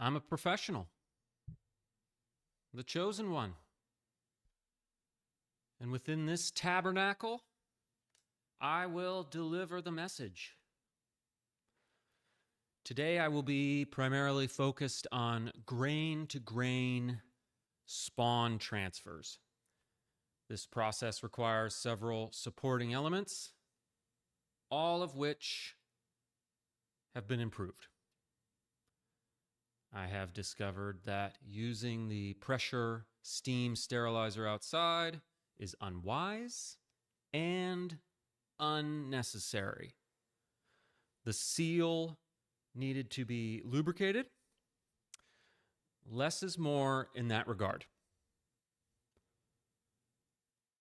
I'm a professional, the chosen one. And within this tabernacle, I will deliver the message. Today, I will be primarily focused on grain-to-grain spawn transfers. This process requires several supporting elements, all of which have been improved. I have discovered that using the pressure steam sterilizer outside is unwise and unnecessary. The seal needed to be lubricated. Less is more in that regard.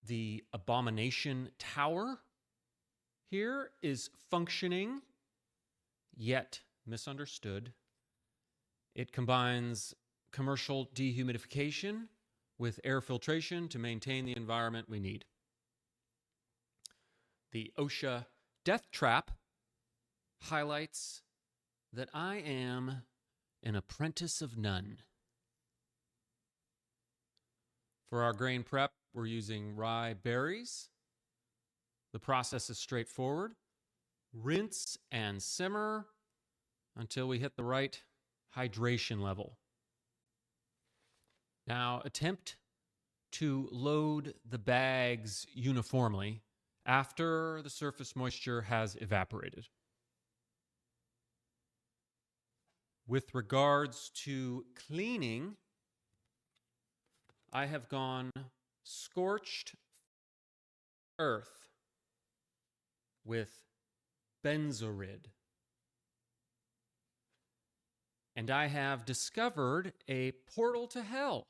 The Abomination Tower here is functioning, yet misunderstood. It combines commercial dehumidification with air filtration to maintain the environment we need. The OSHA death trap highlights that I am an apprentice of none. For our grain prep, we're using rye berries. The process is straightforward. Rinse and simmer until we hit the right hydration level. Now, attempt to load the bags uniformly after the surface moisture has evaporated. With regards to cleaning, I have gone scorched earth with Benzo-Rid. And I have discovered a portal to hell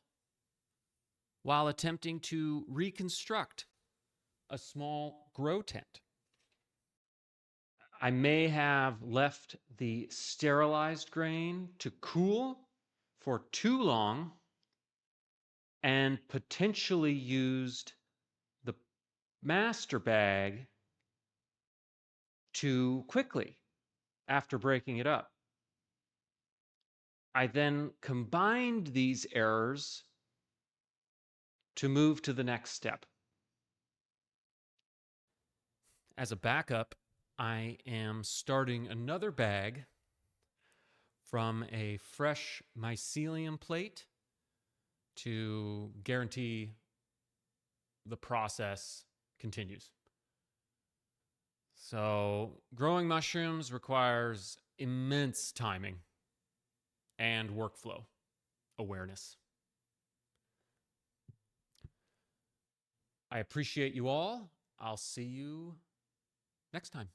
while attempting to reconstruct a small grow tent. I may have left the sterilized grain to cool for too long and potentially used the master bag too quickly after breaking it up. I then combined these errors to move to the next step. As a backup, I am starting another bag from a fresh mycelium plate to guarantee the process continues. So, growing mushrooms requires immense timing and workflow awareness. I appreciate you all. I'll see you next time.